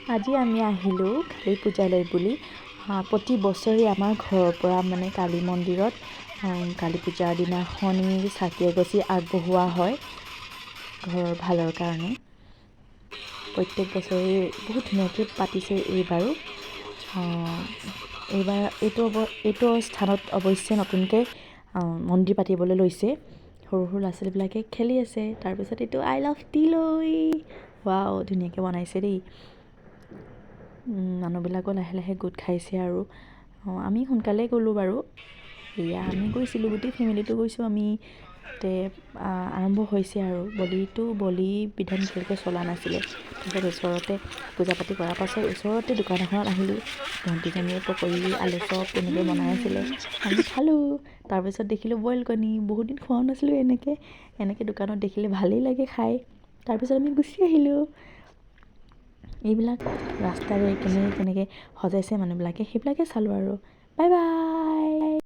আজি আমি আহিলোঁ কালী পূজালৈ বুলি। প্ৰতি বছৰে আমাৰ ঘৰৰ পৰা মানে কালী মন্দিৰত কালী পূজাৰ দিনাখনি চাকি এগছি আগবঢ়োৱা হয় ঘৰৰ ভালৰ কাৰণে। প্ৰত্যেক বছৰে বহুত ধুনীয়াকৈ পাতিছে এইবাৰো। এইবাৰ এইটো স্থানত অৱশ্যে নতুনকৈ মন্দিৰ পাতিবলৈ লৈছে। সৰু সৰু ল'ৰা ছোৱালীবিলাকে খেলি আছে। তাৰপিছত এইটো আই লাভ টি লৈ ৱাও ধুনীয়াকৈ বনাইছে দেই। মানুহবিলাকো লাহে লাহে গোট খাইছে আৰু আমি সোনকালে গ'লোঁ বাৰু। এয়া আমি গৈছিলোঁ, গোটেই ফেমিলিটো গৈছোঁ আমি। তাতে আৰম্ভ হৈছে আৰু বলি বিধান এতিয়ালৈকে চলা নাছিলে। তাৰপিছত ওচৰতে পূজা পাতি কৰাৰ পাছত ওচৰতে দোকান এখনত আহিলোঁ। ভণ্টিজনীয়ে পকৰি আলু চপ তেনেকৈ বনাই আছিলে, আমি খালোঁ। তাৰপিছত দেখিলোঁ বইল কণী, বহুত দিন খোৱাও নাছিলোঁ এনেকৈ দোকানত দেখিলে ভালেই লাগে খাই। তাৰপিছত আমি গুচি আহিলোঁ। এইবিলাক ৰাস্তাৰে কেনেকৈ সজাইছে মানুহবিলাকে সেইবিলাকে চালোঁ আৰু। Bye bye.